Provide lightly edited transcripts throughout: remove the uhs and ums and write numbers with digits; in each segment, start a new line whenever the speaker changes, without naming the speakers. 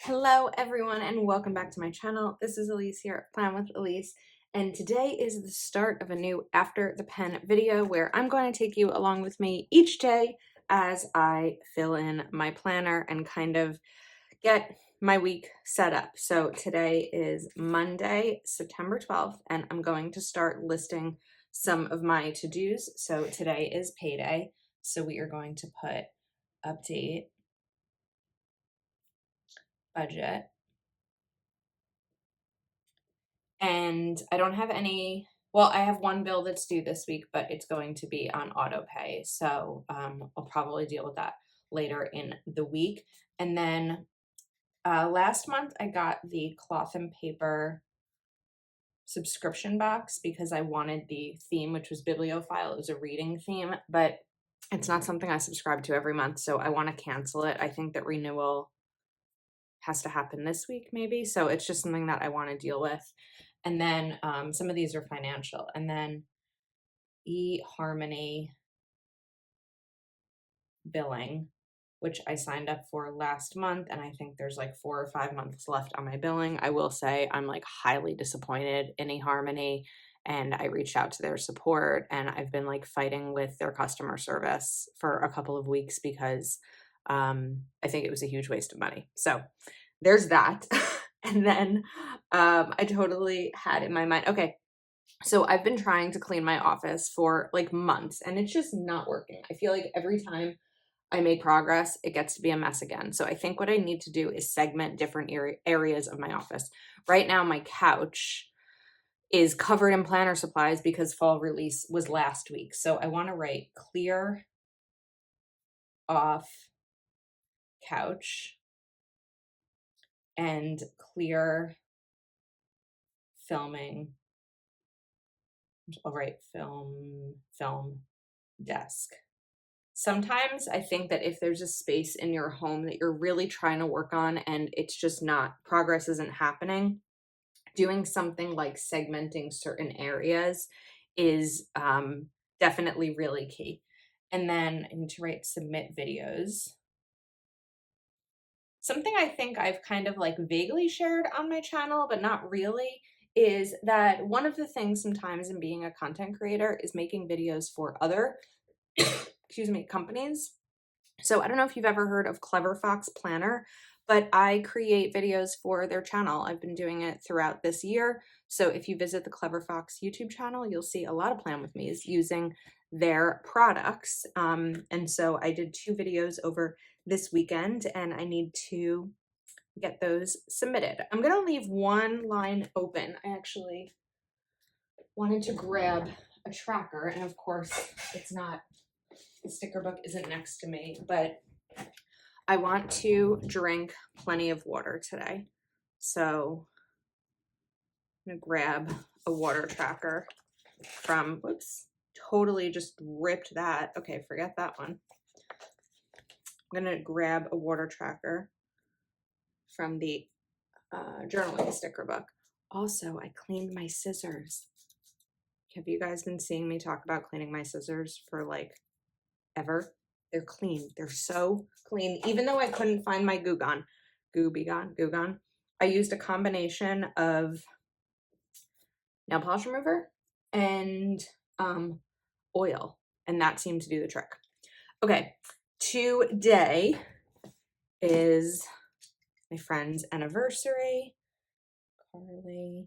Hello everyone and welcome back to my channel. This is Elise here at Plan with Elise, and today is the start of a new After the Pen video where I'm going to take you along with me each day as I fill in my planner and kind of get my week set up. So today is Monday, September 12th, and I'm going to start listing some of my to-dos. So today is payday, so we are going to put update budget. And I don't have any, well, I have one bill that's due this week, but it's going to be on auto pay. So I'll probably deal with that later in the week. And then last month I got the cloth and paper subscription box because I wanted the theme, which was bibliophile. It was a reading theme, but it's not something I subscribe to every month. So I want to cancel it. I think that renewal has to happen this week maybe. So it's just something that I want to deal with. And then some of these are financial. And then eHarmony billing, which I signed up for last month. And I think there's like 4 or 5 months left on my billing. I will say I'm like highly disappointed in eHarmony. And I reached out to their support and I've been like fighting with their customer service for a couple of weeks because I think it was a huge waste of money. So there's that. And then I totally had in my mind, okay, so I've been trying to clean my office for like months and it's just not working. I feel like every time I make progress, it gets to be a mess again. So I think what I need to do is segment different areas of my office. Right now, my couch is covered in planner supplies because fall release was last week. So I want to write clear off couch and clear filming. I'll write film desk. Sometimes I think that if there's a space in your home that you're really trying to work on and it's just not, progress isn't happening, doing something like segmenting certain areas is definitely really key. And then I need to write submit videos. Something I think I've kind of like vaguely shared on my channel, but not really, is that one of the things sometimes in being a content creator is making videos for other, excuse me, companies. So I don't know if you've ever heard of Clever Fox Planner, but I create videos for their channel. I've been doing it throughout this year. So if you visit the Clever Fox YouTube channel, you'll see a lot of Plan With Me's using their products. And so I did 2 videos over this weekend and I need to get those submitted. I'm gonna leave one line open. I actually wanted to grab a tracker and of course it's not, the sticker book isn't next to me, but I want to drink plenty of water today. So I'm gonna grab a water tracker from, whoops, totally just ripped that. Okay, forget that one. I'm gonna grab a water tracker from the journaling sticker book. Also, I cleaned my scissors. Have you guys been seeing me talk about cleaning my scissors for like ever? They're clean. They're so clean. Even though I couldn't find my Goo Gone, I used a combination of nail polish remover and oil, and that seemed to do the trick. Okay, today is my friend's anniversary. Carly.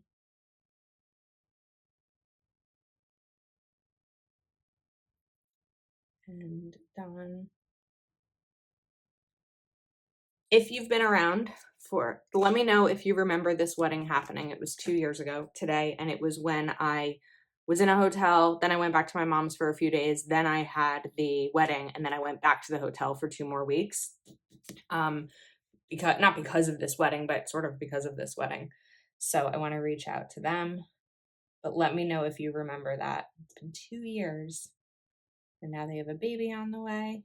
And Dawn. If you've been around for, let me know if you remember this wedding happening. It was 2 years ago today, and it was when I was in a hotel, then I went back to my mom's for a few days, then I had the wedding, and then I went back to the hotel for 2 more weeks. Because, not because of this wedding, but sort of because of this wedding. So I want to reach out to them, but let me know if you remember that. It's been 2 years, and now they have a baby on the way.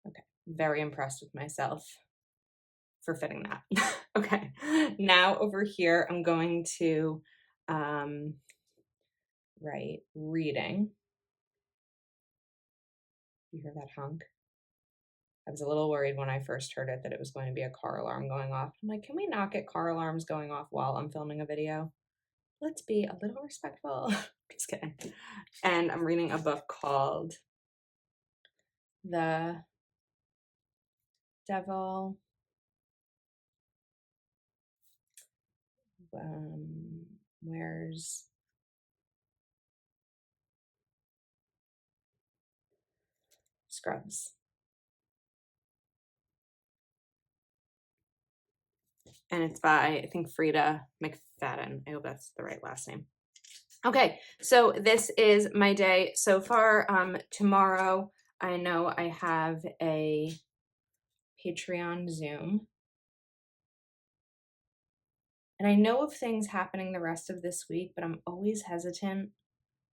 Okay, very impressed with myself for fitting that. Okay, now over here, I'm going to write reading. You hear that honk? I was a little worried when I first heard it that it was going to be a car alarm going off. I'm like, can we not get car alarms going off while I'm filming a video? Let's be a little respectful. Just kidding. And I'm reading a book called The Devil Wears Scrubs. And it's by, I think, Frida McFadden. I hope that's the right last name. Okay, so this is my day so far. Tomorrow, I know I have a Patreon Zoom. And I know of things happening the rest of this week, but I'm always hesitant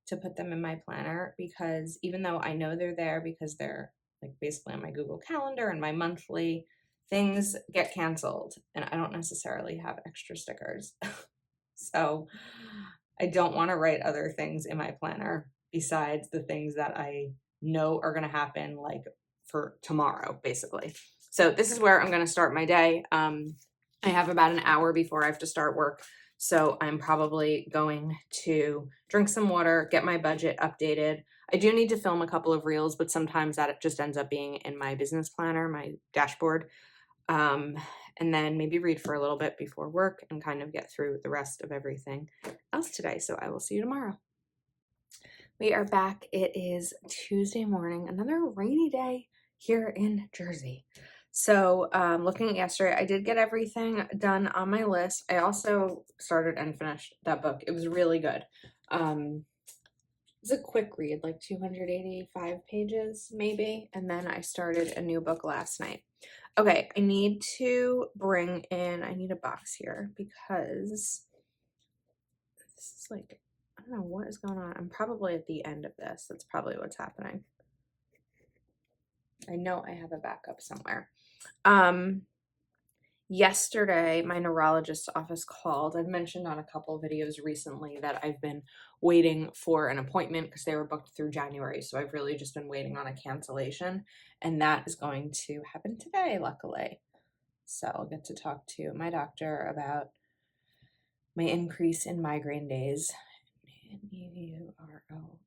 to put them in my planner because even though I know they're there because they're like basically on my Google Calendar and my monthly, things get canceled and I don't necessarily have extra stickers. So I don't want to write other things in my planner besides the things that I know are going to happen like for tomorrow, basically. So this is where I'm going to start my day. I have about an hour before I have to start work. So I'm probably going to drink some water, get my budget updated. I do need to film a couple of reels, but sometimes that just ends up being in my business planner, my dashboard. And then maybe read for a little bit before work and kind of get through the rest of everything else today. So I will see you tomorrow. We are back. It is Tuesday morning, another rainy day here in Jersey. So looking at yesterday, I did get everything done on my list. I also started and finished that book. It was really good. It was a quick read, like 285 pages maybe. And then I started a new book last night. Okay, I need to bring in, I need a box here because this is like, I don't know what is going on. I'm probably at the end of this. That's probably what's happening. I know I have a backup somewhere. Yesterday, my neurologist's office called. I've mentioned on a couple of videos recently that I've been waiting for an appointment because they were booked through January. So I've really just been waiting on a cancellation. And that is going to happen today, luckily. So I'll get to talk to my doctor about my increase in migraine days. Urollo.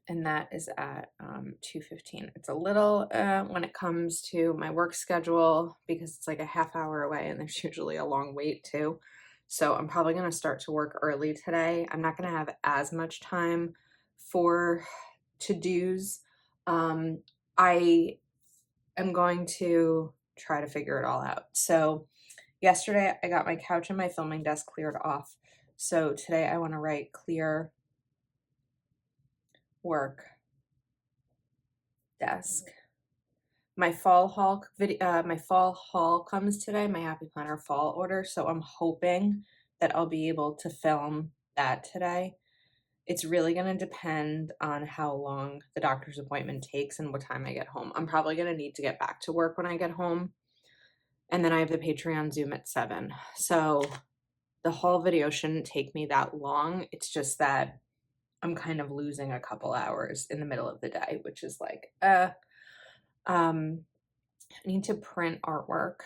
And that is at 2:15. It's a little, when it comes to my work schedule, because it's like a half hour away and there's usually a long wait too. So I'm probably going to start to work early today. I'm not going to have as much time for to-dos. I am going to try to figure it all out. So yesterday I got my couch and my filming desk cleared off. So today I want to write clear work desk. My fall haul comes today, my Happy Planner fall order. So I'm hoping that I'll be able to film that today. It's really going to depend on how long the doctor's appointment takes and what time I get home. I'm probably going to need to get back to work when I get home. And then I have the Patreon Zoom at 7. So the haul video shouldn't take me that long. It's just that I'm kind of losing a couple hours in the middle of the day, which is like, I need to print artwork.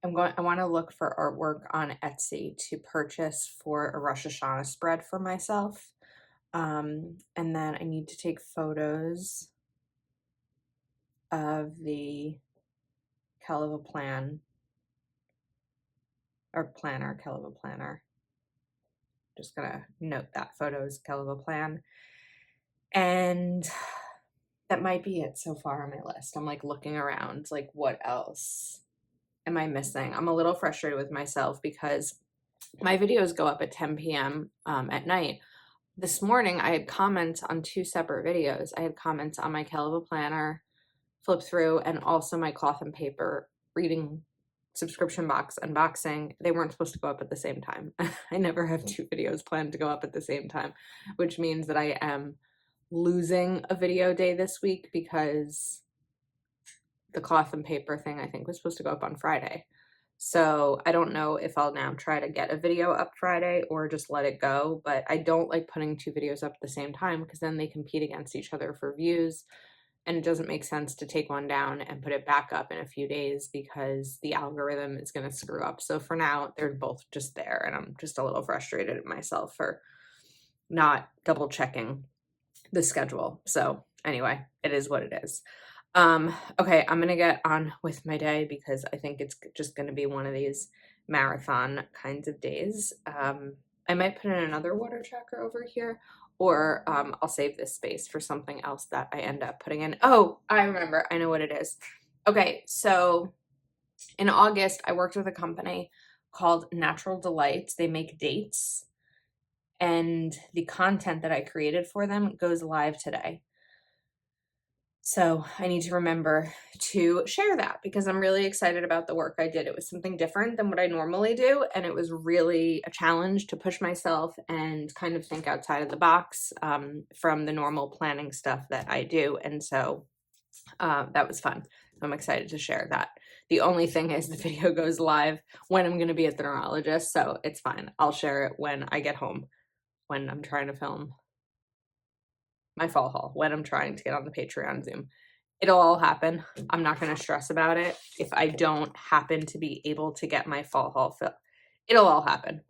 I want to look for artwork on Etsy to purchase for a Rosh Hashanah spread for myself. And then I need to take photos of the Keleva planner. Just gonna note that photos Keleva plan. And that might be it so far on my list. I'm like looking around, like what else am I missing? I'm a little frustrated with myself because my videos go up at 10 p.m. At night. This morning, I had comments on 2 separate videos. I had comments on my Keleva planner, flip through, and also my cloth and paper reading subscription box unboxing. They weren't supposed to go up at the same time. I never have 2 videos planned to go up at the same time, which means that I am losing a video day this week because the cloth and paper thing I think was supposed to go up on Friday. So I don't know if I'll now try to get a video up Friday or just let it go, but I don't like putting two videos up at the same time because then they compete against each other for views. And it doesn't make sense to take one down and put it back up in a few days because the algorithm is going to screw up. So for now, they're both just there. And I'm just a little frustrated at myself for not double checking the schedule. So anyway, it is what it is. Okay, I'm gonna get on with my day because I think it's just gonna be one of these marathon kinds of days. I might put in another water tracker over here, or I'll save this space for something else that I end up putting in. Oh, I remember, I know what it is. Okay, so in August, I worked with a company called Natural Delights. They make dates, and the content that I created for them goes live today. So I need to remember to share that because I'm really excited about the work I did. It was something different than what I normally do, and it was really a challenge to push myself and kind of think outside of the box from the normal planning stuff that I do. And so that was fun. I'm excited to share that. The only thing is the video goes live when I'm going to be at the neurologist, so it's fine. I'll share it when I get home, when I'm trying to film my fall haul, when I'm trying to get on the Patreon Zoom. It'll all happen. I'm not going to stress about it. If I don't happen to be able to get my fall haul filled, it'll all happen.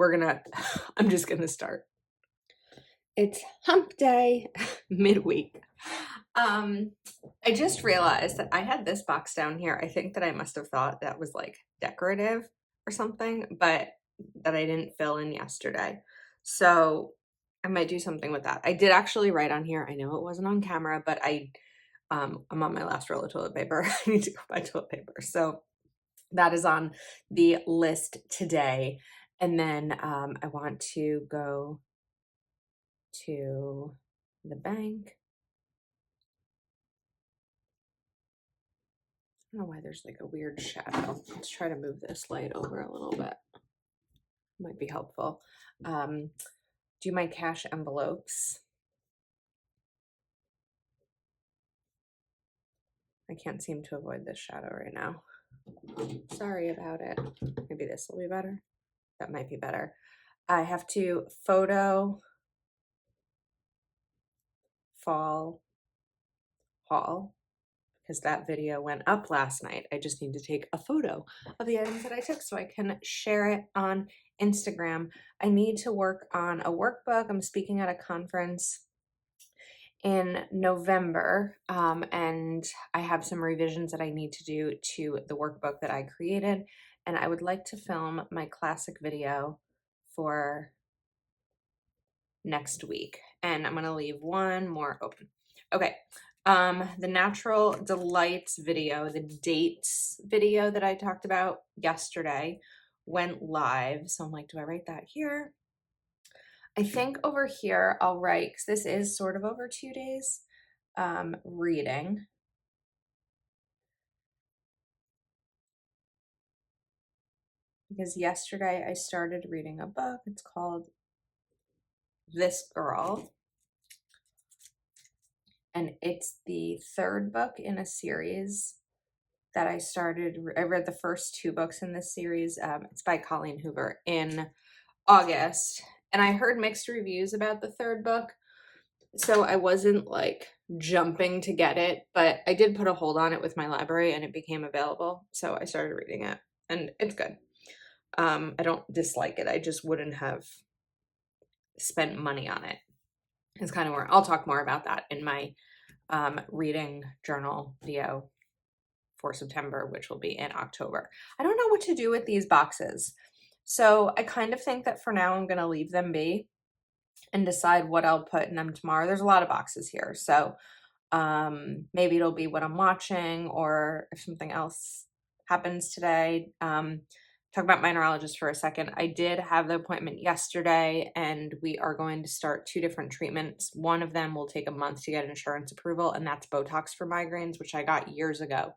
I'm just going to start. It's hump day, midweek. I just realized that I had this box down here. I think that I must have thought that was like decorative or something, but that I didn't fill in yesterday. So I might do something with that. I did actually write on here. I know it wasn't on camera, but I'm on my last roll of toilet paper. I need to go buy toilet paper. So that is on the list today. And then I want to go to the bank. I don't know why there's like a weird shadow. Let's try to move this light over a little bit. Might be helpful. Do my cash envelopes. I can't seem to avoid this shadow right now. Sorry about it. Maybe this will be better. That might be better. I have to photo fall haul because that video went up last night. I just need to take a photo of the items that I took so I can share it on Instagram. I need to work on a workbook. I'm speaking at a conference in November, and I have some revisions that I need to do to the workbook that I created, and I would like to film my classic video for next week, and I'm gonna leave one more open. Okay, the Natural Delights video, the dates video that I talked about yesterday went live. So I'm like, do I write that here? I think over here I'll write, because this is sort of over 2 days, reading. Because yesterday I started reading a book. It's called This Girl. And it's the third book in a series that I started. I read the first 2 books in this series. It's by Colleen Hoover in August. And I heard mixed reviews about the third book. So I wasn't like jumping to get it, but I did put a hold on it with my library and it became available. So I started reading it and it's good. I don't dislike it. I just wouldn't have spent money on it. It's kind of where I'll talk more about that in my reading journal video for September, which will be in October. I don't know what to do with these boxes. So I kind of think that for now I'm going to leave them be and decide what I'll put in them tomorrow. There's a lot of boxes here. So maybe it'll be what I'm watching or if something else happens today. Talk about my neurologist for a second. I did have the appointment yesterday and we are going to start 2 different treatments. One of them will take a month to get insurance approval, and that's Botox for migraines, which I got years ago.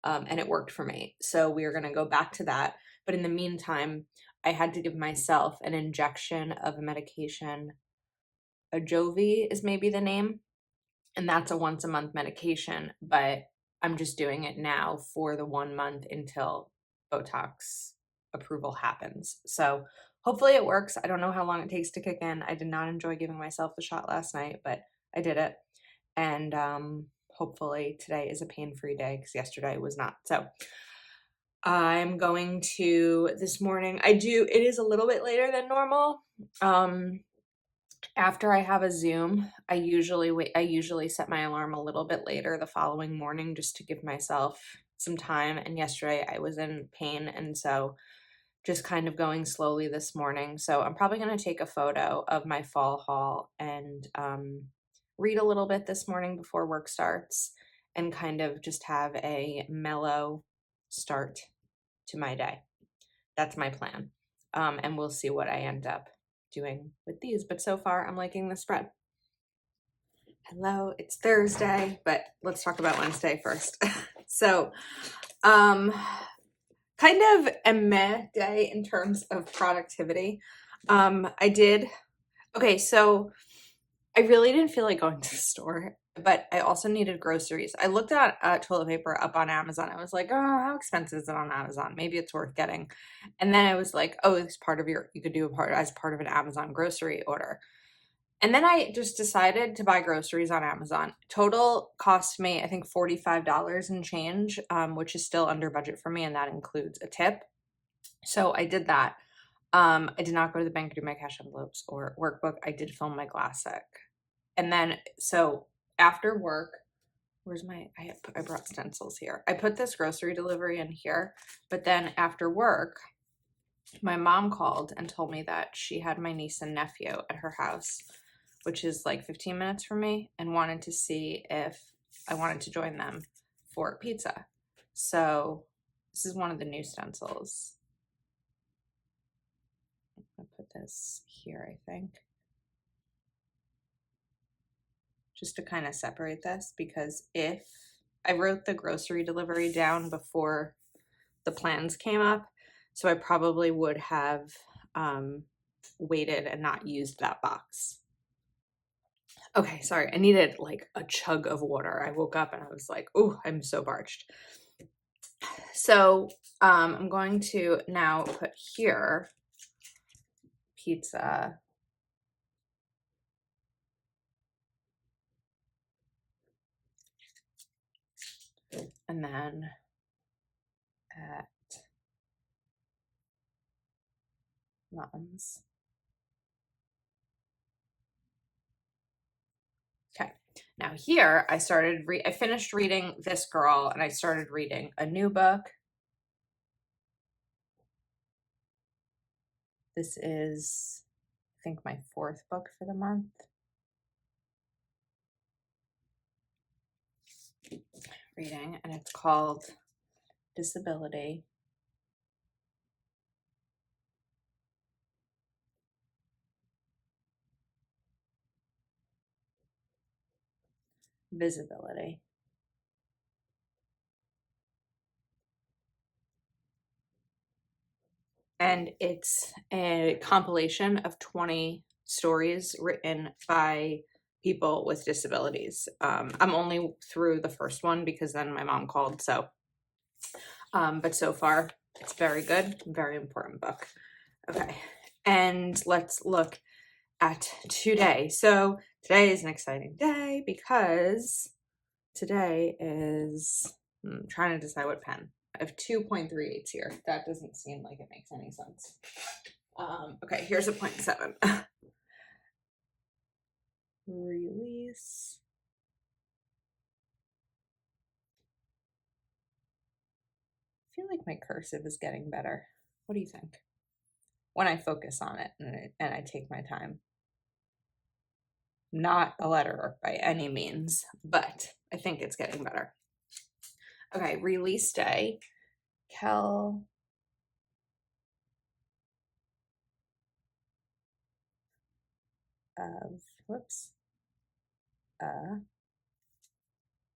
And it worked for me. So we are going to go back to that. But in the meantime, I had to give myself an injection of a medication. Ajovy is maybe the name. And that's a once a month medication, but I'm just doing it now for the 1 month until Botox approval happens. So hopefully it works. I don't know how long it takes to kick in. I did not enjoy giving myself the shot last night, but I did it. And hopefully today is a pain-free day because yesterday was not. So I'm going to this morning. It is a little bit later than normal. After I have a Zoom, I usually set my alarm a little bit later the following morning just to give myself some time. And yesterday I was in pain, and so just kind of going slowly this morning. So I'm probably going to take a photo of my fall haul and read a little bit this morning before work starts and kind of just have a mellow start to my day. That's my plan. And we'll see what I end up doing with these. But so far, I'm liking the spread. Hello, it's Thursday, but let's talk about Wednesday first. So, kind of a meh day in terms of productivity. Okay, so I really didn't feel like going to the store, but I also needed groceries. I looked at toilet paper up on Amazon. I was like, oh, how expensive is it on Amazon? Maybe it's worth getting. And then I was like, oh, you could do a part as part of an Amazon grocery order. And then I just decided to buy groceries on Amazon. Total cost me, I think, $45 and change, which is still under budget for me, and that includes a tip. So I did that. I did not go to the bank to do my cash envelopes or workbook. I did film my classic. And then, so after work, I brought stencils here. I put this grocery delivery in here, but then after work, my mom called and told me that she had my niece and nephew at her house, which is like 15 minutes from me, and wanted to see if I wanted to join them for pizza. So this is one of the new stencils. I'll put this here, I think, just to kind of separate this, because if I wrote the grocery delivery down before the plans came up, so I probably would have waited and not used that box. Okay, sorry, I needed like a chug of water. I woke up and I was like, oh, I'm so parched. So I'm going to now put here pizza. And then at Mom's. Okay, now here I finished reading This Girl and I started reading a new book. This is, I think, my 4th book for the month. Reading, and it's called Disability, Visibility. And it's a compilation of 20 stories written by people with disabilities. I'm only through the first one because then my mom called. So, but so far it's very good, very important book. Okay, and let's look at today. So today is an exciting day because today is, I'm trying to decide what pen. I have 2.38s here. That doesn't seem like it makes any sense. Okay, here's a 0.7. Release. I feel like my cursive is getting better. What do you think? When I focus on it and I take my time. Not a letterer by any means, but I think it's getting better. Okay, release day. Kel. Of, whoops.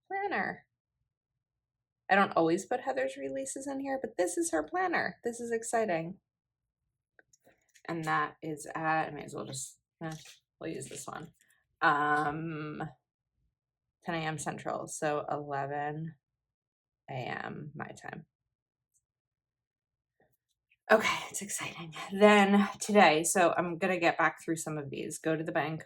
Planner. I don't always put Heather's releases in here, but this is her planner. This is exciting. And that is at, I may as well just, we'll use this one. 10 a.m. Central, so 11 a.m. my time. Okay, it's exciting. Then today, so I'm gonna get back through some of these, go to the bank.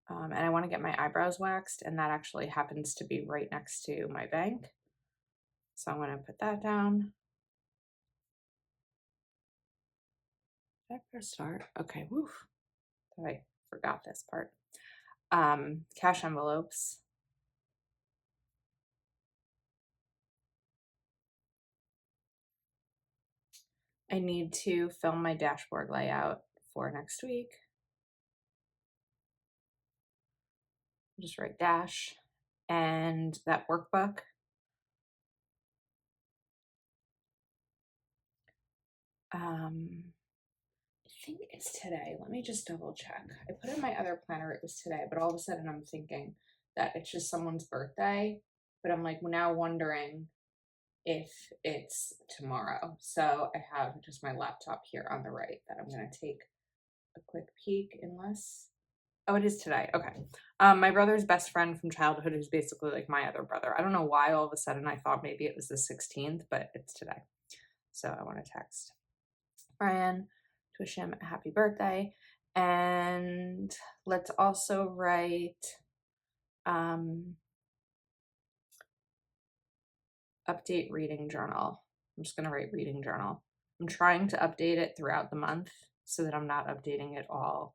And I want to get my eyebrows waxed, and that actually happens to be right next to my bank. So I'm going to put that down. Did I press start? Okay, woof. I forgot this part. Cash envelopes. I need to film my dashboard layout for next week. Just write dash and that workbook. I think it's today. Let me just double check. I put in my other planner it was today, but all of a sudden I'm thinking that it's just someone's birthday. But I'm like now wondering if it's tomorrow. So I have just my laptop here on the right that I'm going to take a quick peek unless, oh, it is today. Okay. My brother's best friend from childhood who's basically like my other brother. I don't know why all of a sudden I thought maybe it was the 16th, but it's today. So I want to text Brian to wish him a happy birthday. And let's also write update reading journal. I'm just going to write reading journal. I'm trying to update it throughout the month so that I'm not updating it all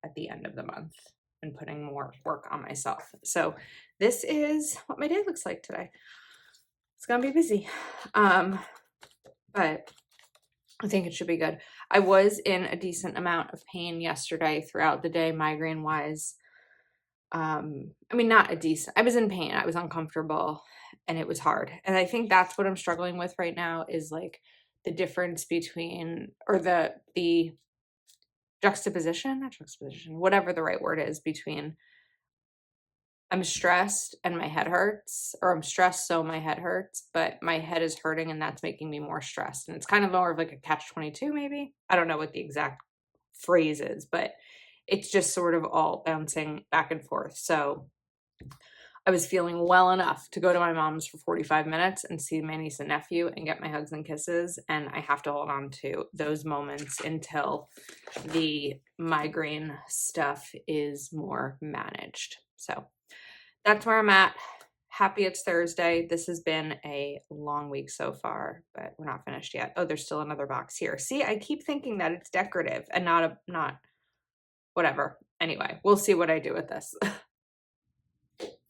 at the end of the month and putting more work on myself. So this is what my day looks like today. It's going to be busy. But I think it should be good. I was in a decent amount of pain yesterday throughout the day, migraine wise. I mean, not a decent, I was in pain. I was uncomfortable and it was hard. And I think that's what I'm struggling with right now is like the difference between, or the juxtaposition, not juxtaposition, whatever the right word is between I'm stressed and my head hurts, or I'm stressed so my head hurts, but my head is hurting and that's making me more stressed. And it's kind of more of like a catch-22 maybe. I don't know what the exact phrase is, but it's just sort of all bouncing back and forth. So I was feeling well enough to go to my mom's for 45 minutes and see my niece and nephew and get my hugs and kisses. And I have to hold on to those moments until the migraine stuff is more managed. So that's where I'm at. Happy it's Thursday. This has been a long week so far, but we're not finished yet. Oh, there's still another box here. See, I keep thinking that it's decorative and not whatever. Anyway, we'll see what I do with this.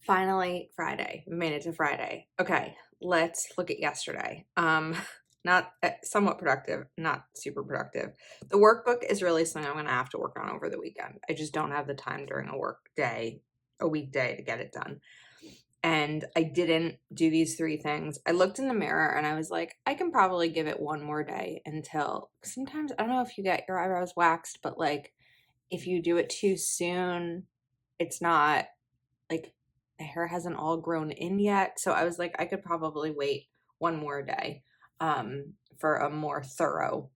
Finally, Friday. We made it to Friday. Okay, let's look at yesterday. Not somewhat productive, not super productive. The workbook is really something I'm going to have to work on over the weekend. I just don't have the time during a work day, a weekday to get it done. And I didn't do these 3 things. I looked in the mirror and I was like, I can probably give it one more day until sometimes, I don't know if you get your eyebrows waxed, but like if you do it too soon, it's not like the hair hasn't all grown in yet. So I was like, I could probably wait one more day for a more thorough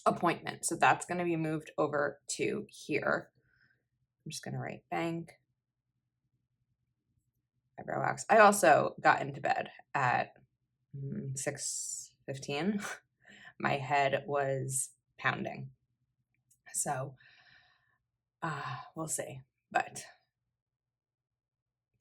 appointment. So that's going to be moved over to here. I'm just going to write bank. Eyebrow wax. I also got into bed at 6:15. My head was pounding. So we'll see. But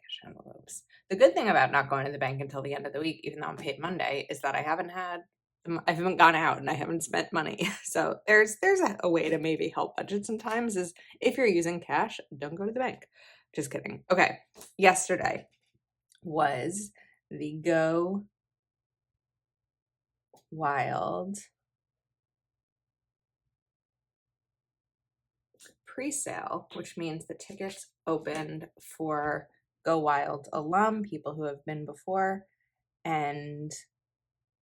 cash envelopes. The good thing about not going to the bank until the end of the week, even though I'm paid Monday, is that I haven't gone out and I haven't spent money. So there's a way to maybe help budget sometimes is if you're using cash, don't go to the bank. Just kidding. Okay. Yesterday was the Go Wild pre-sale, which means the tickets opened for Go Wild alum, people who have been before, and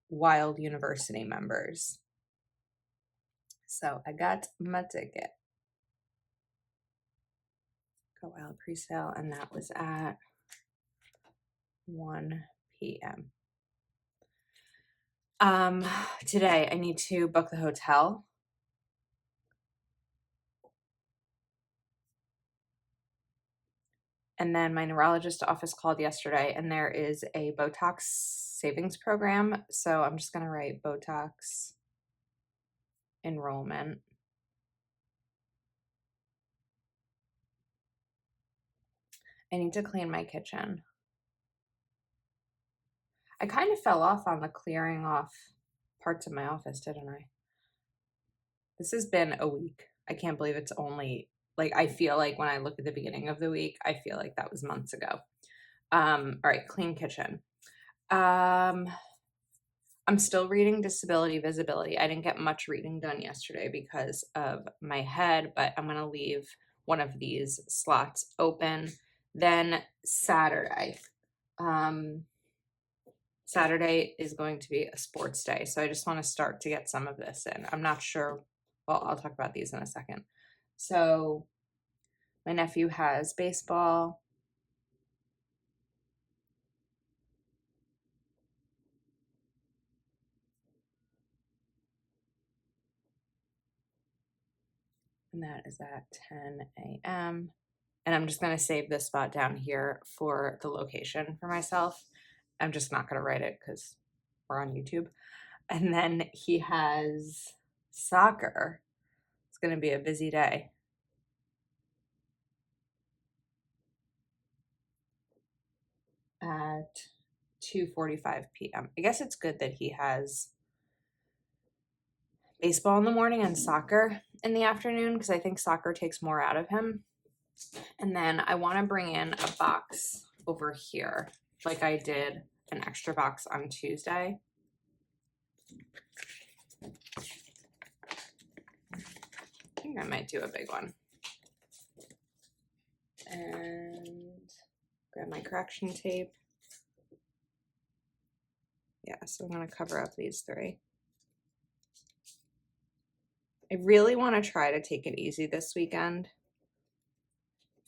Wild University members. So I got my ticket. Go Wild pre-sale, and that was at 1 p.m. Today I need to book the hotel. And then my neurologist office called yesterday, and there is a Botox savings program. So I'm just going to write Botox enrollment. I need to clean my kitchen. I kind of fell off on the clearing off parts of my office, didn't I? This has been a week. I can't believe it's only, like, I feel like when I look at the beginning of the week, I feel like that was months ago. All right, clean kitchen. I'm still reading Disability Visibility. I didn't get much reading done yesterday because of my head, but I'm going to leave one of these slots open. Then Saturday. Saturday is going to be a sports day, so I just want to start to get some of this in. I'm not sure. Well, I'll talk about these in a second. So my nephew has baseball. And that is at 10 a.m. And I'm just going to save this spot down here for the location for myself. I'm just not going to write it because we're on YouTube. And then he has soccer. It's going to be a busy day. At 2:45 p.m. I guess it's good that he has baseball in the morning and soccer in the afternoon because I think soccer takes more out of him. And then I want to bring in a box over here, like I did an extra box on Tuesday. I think I might do a big one. And grab my correction tape. Yeah, so I'm going to cover up these three. I really want to try to take it easy this weekend.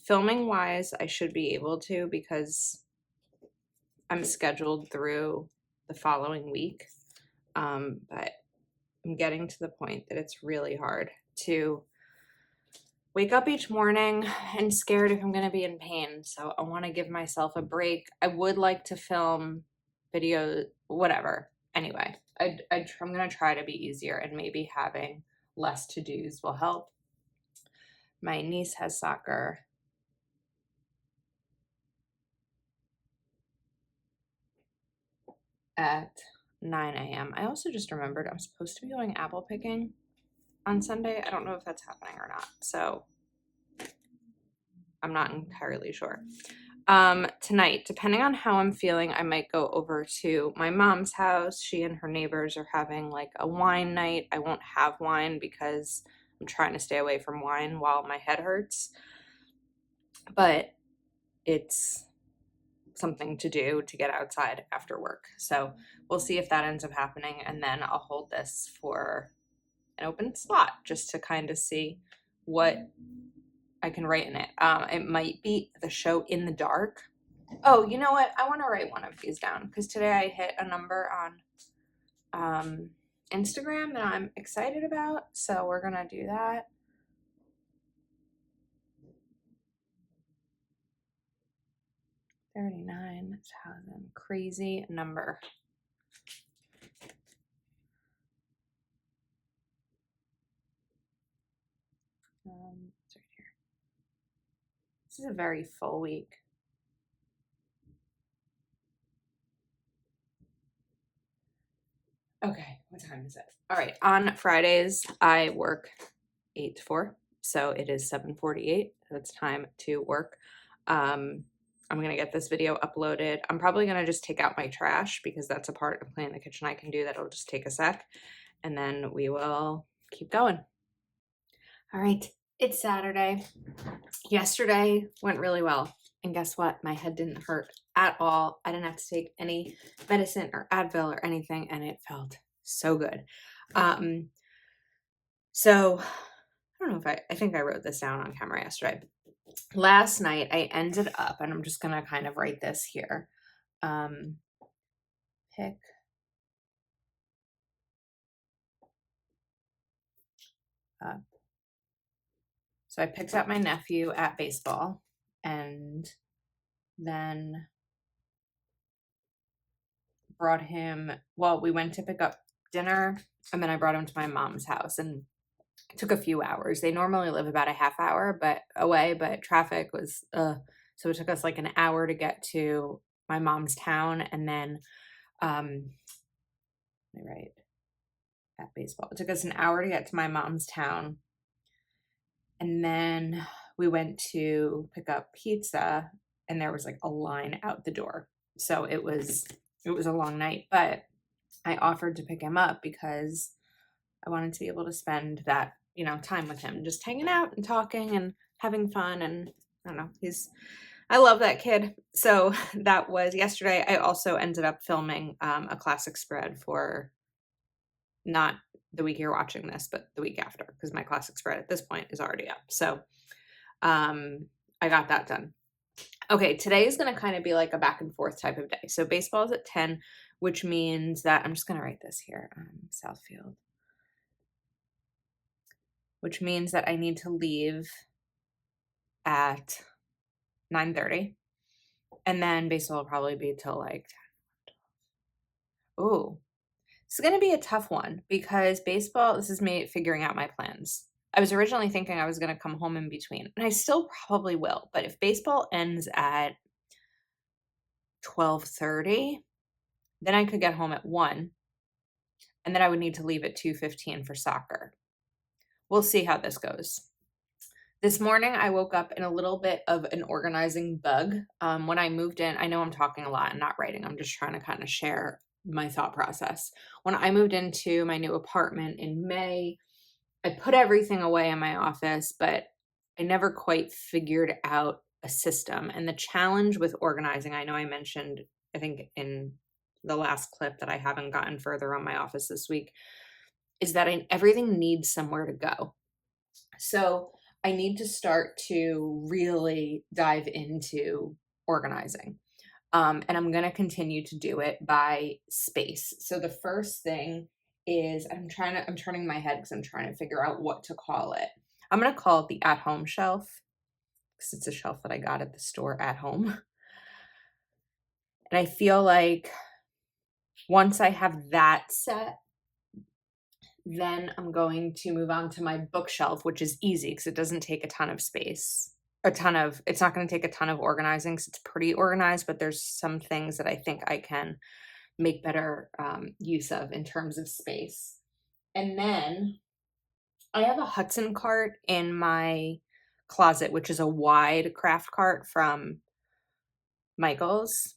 Filming wise, I should be able to because I'm scheduled through the following week. But I'm getting to the point that it's really hard to wake up each morning and scared if I'm going to be in pain. So I want to give myself a break. I would like to film videos, whatever. Anyway, I'm going to try to be easier, and maybe having less to-dos will help. My niece has soccer. At 9 a.m. I also just remembered I'm supposed to be going apple picking on Sunday. I don't know if that's happening or not, so I'm not entirely sure. Tonight, depending on how I'm feeling, I might go over to my mom's house. She and her neighbors are having like a wine night. I won't have wine because I'm trying to stay away from wine while my head hurts, but it's something to do to get outside after work. So we'll see if that ends up happening, and then I'll hold this for an open slot just to kind of see what I can write in it. It might be the show In the Dark. Oh, you know what? I want to write one of these down because today I hit a number on Instagram that I'm excited about. So we're going to do that. $39,000, crazy number. It's right here. This is a very full week. Okay, what time is it? All right, on Fridays, I work 8 to 4, so it is 7:48, so it's time to work. I'm gonna get this video uploaded. I'm probably gonna just take out my trash because that's a part of cleaning the kitchen I can do that'll just take a sec, and then we will keep going. All right, it's Saturday. Yesterday went really well. And guess what? My head didn't hurt at all. I didn't have to take any medicine or Advil or anything, and it felt so good. So I don't know if I think I wrote this down on camera yesterday. Last night I ended up, and I'm just gonna kind of write this here. Pick up. So I picked up my nephew at baseball, and then brought him, well, we went to pick up dinner, and then I brought him to my mom's house, and it took a few hours. They normally live about a half hour away, but traffic was so it took us like an hour to get to my mom's town, and then right at baseball. It took us an hour to get to my mom's town, and then we went to pick up pizza, and there was like a line out the door. So it was a long night, but I offered to pick him up because I wanted to be able to spend that, time with him, just hanging out and talking and having fun. And I don't know, I love that kid. So that was yesterday. I also ended up filming a classic spread for not the week you're watching this, but the week after, because my classic spread at this point is already up. So I got that done. Okay, today is going to kind of be like a back and forth type of day. So baseball is at 10, which means that I'm just going to write this here, Southfield, which means that I need to leave at 9:30, and then baseball will probably be till like, oh, it's going to be a tough one because baseball, this is me figuring out my plans. I was originally thinking I was going to come home in between, and I still probably will, but if baseball ends at 12:30, then I could get home at 1, and then I would need to leave at 2:15 for soccer. We'll see how this goes. This morning, I woke up in a little bit of an organizing bug. When I moved in, I know I'm talking a lot and not writing. I'm just trying to kind of share my thought process. When I moved into my new apartment in May, I put everything away in my office, but I never quite figured out a system. And the challenge with organizing, I know I mentioned, I think in the last clip that I haven't gotten further on my office this week, is that everything needs somewhere to go. So I need to start to really dive into organizing. And I'm going to continue to do it by space. So the first thing is I'm turning my head because I'm trying to figure out what to call it. I'm going to call it the at-home shelf because it's a shelf that I got at the store at home. And I feel like once I have that set, then I'm going to move on to my bookshelf, which is easy because it doesn't take a ton of space. It's not going to take a ton of organizing because it's pretty organized, but there's some things that I think I can make better use of in terms of space. And then I have a Hudson cart in my closet, which is a wide craft cart from Michael's,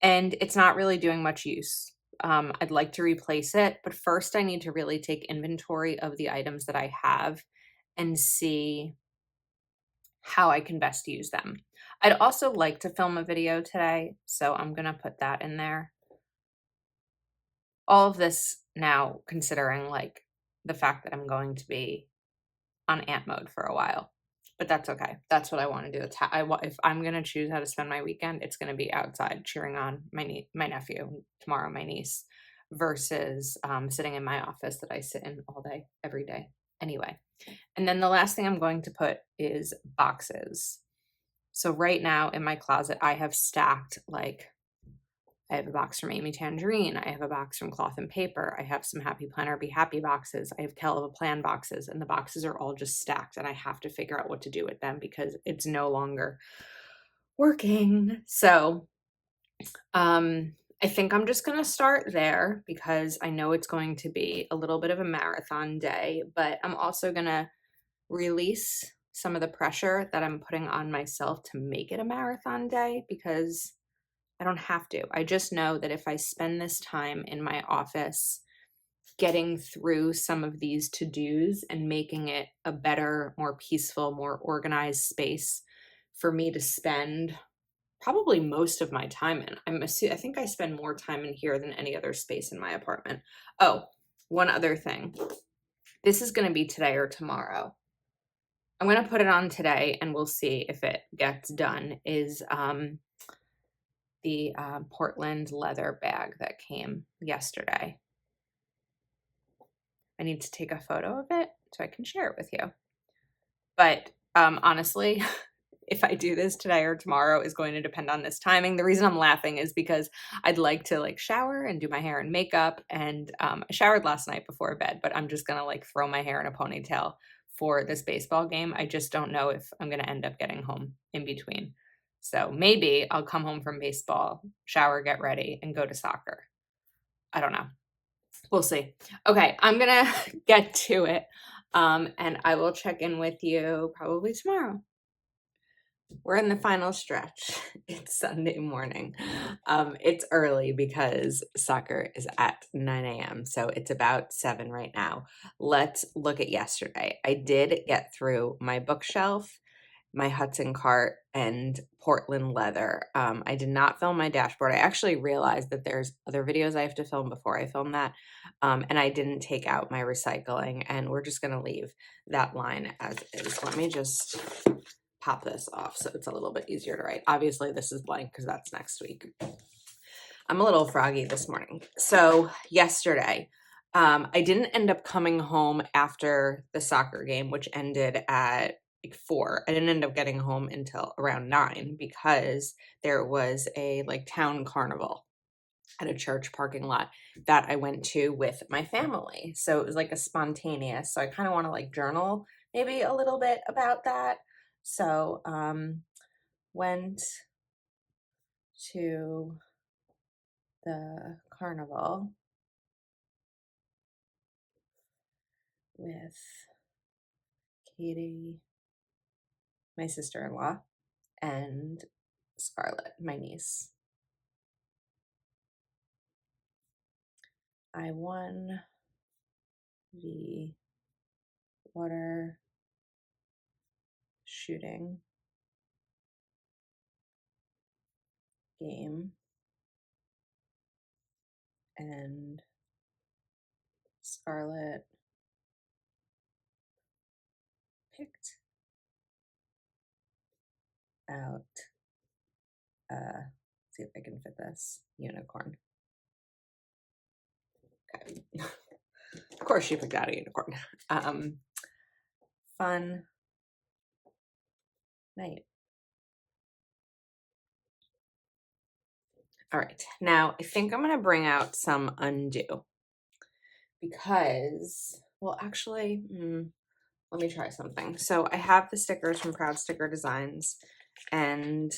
and it's not really doing much use. I'd like to replace it, but first I need to really take inventory of the items that I have and see how I can best use them. I'd also like to film a video today, so I'm going to put that in there. All of this now considering like the fact that I'm going to be on ant mode for a while, but that's okay. That's what I want to do. If I'm going to choose how to spend my weekend, it's going to be outside cheering on my nephew, tomorrow my niece, versus sitting in my office that I sit in all day, every day. Anyway, and then the last thing I'm going to put is boxes. So right now in my closet, I have stacked I have a box from Amy Tangerine. I have a box from Cloth and Paper. I have some Happy Planner Be Happy boxes. I have Kell of a Plan boxes, and the boxes are all just stacked, and I have to figure out what to do with them because it's no longer working. So I think I'm just going to start there because I know it's going to be a little bit of a marathon day, but I'm also going to release some of the pressure that I'm putting on myself to make it a marathon day because I don't have to. I just know that if I spend this time in my office getting through some of these to-dos and making it a better, more peaceful, more organized space for me to spend probably most of my time in. I think I spend more time in here than any other space in my apartment. Oh, one other thing. This is going to be today or tomorrow. I'm going to put it on today and we'll see if it gets done, is the Portland leather bag that came yesterday. I need to take a photo of it so I can share it with you. But honestly, if I do this today or tomorrow is going to depend on this timing. The reason I'm laughing is because I'd like to like shower and do my hair and makeup. And I showered last night before bed, but I'm just gonna like throw my hair in a ponytail for this baseball game. I just don't know if I'm gonna end up getting home in between. So maybe I'll come home from baseball, shower, get ready, and go to soccer. I don't know. We'll see. Okay, I'm gonna get to it. And I will check in with you probably tomorrow. We're in the final stretch. It's Sunday morning. It's early because soccer is at 9 a.m. So it's about 7 right now. Let's look at yesterday. I did get through my bookshelf, my Hudson cart, and Portland leather. I did not film my dashboard. I actually realized that there's other videos I have to film before I film that. And I didn't take out my recycling, and we're just going to leave that line as is. Let me just pop this off so it's a little bit easier to write. Obviously, this is blank because that's next week. I'm a little froggy this morning. So yesterday, I didn't end up coming home after the soccer game, which ended at like 4. I didn't end up getting home until around 9 because there was a like town carnival at a church parking lot that I went to with my family. So it was like a spontaneous. So I kind of want to like journal maybe a little bit about that. So went to the carnival with Katie, my sister-in-law, and Scarlett, my niece. I won the water shooting game, and Scarlett picked out see if I can fit this unicorn. Okay. Of course she picked out a unicorn. Fun night. All right, now I think I'm gonna bring out some undo because, well, actually, let me try something. So I have the stickers from Proud Sticker Designs, and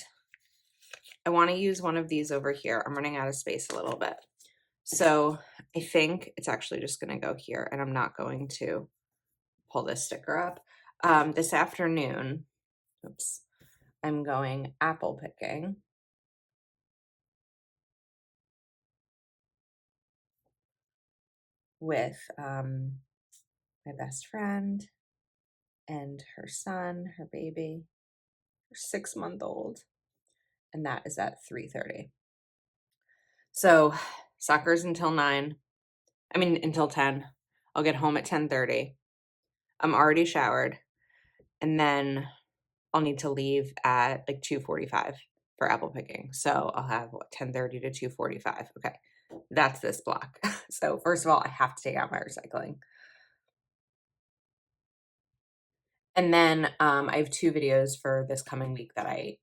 I want to use one of these over here. I'm running out of space a little bit. So I think it's actually just going to go here, and I'm not going to pull this sticker up. This afternoon, oops, I'm going apple picking with my best friend and her son, her baby, her 6-month-old, and that is at 3:30. So soccer's until 9. I mean, until 10. I'll get home at 10:30. I'm already showered, and then I'll need to leave at like 2:45 for apple picking. So I'll have what, 10:30 to 2:45. Okay, that's this block. So first of all, I have to take out my recycling. And then I have 2 videos for this coming week that I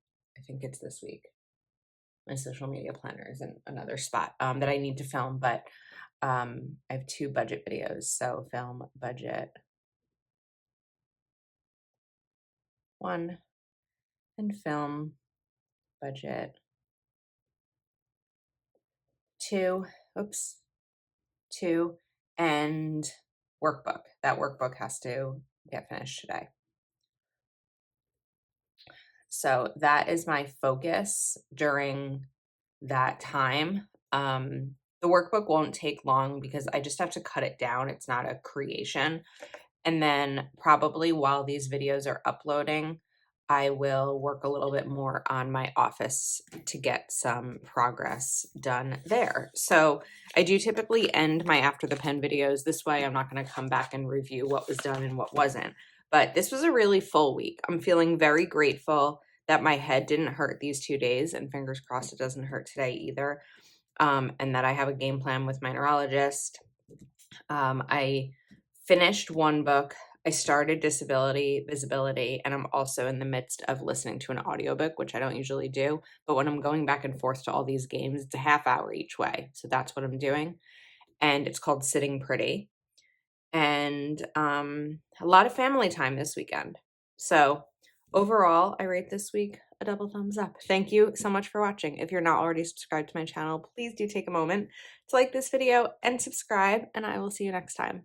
think it's this week. My social media planner is in another spot that I need to film, but I have 2 budget videos. So film budget 1 and film budget 2. Oops. 2 and workbook. That workbook has to get finished today. So that is my focus during that time. The workbook won't take long because I just have to cut it down. It's not a creation. And then probably while these videos are uploading, I will work a little bit more on my office to get some progress done there. So I do typically end my after the pen videos. This way I'm not going to come back and review what was done and what wasn't. But this was a really full week. I'm feeling very grateful that my head didn't hurt these 2 days, and fingers crossed it doesn't hurt today either. And that I have a game plan with my neurologist. I finished one book. I started Disability Visibility, and I'm also in the midst of listening to an audiobook, which I don't usually do. But when I'm going back and forth to all these games, it's a half hour each way. So that's what I'm doing. And it's called Sitting Pretty. And a lot of family time this weekend. So overall, I rate this week a double thumbs up. Thank you so much for watching. If you're not already subscribed to my channel, please do take a moment to like this video and subscribe, and I will see you next time.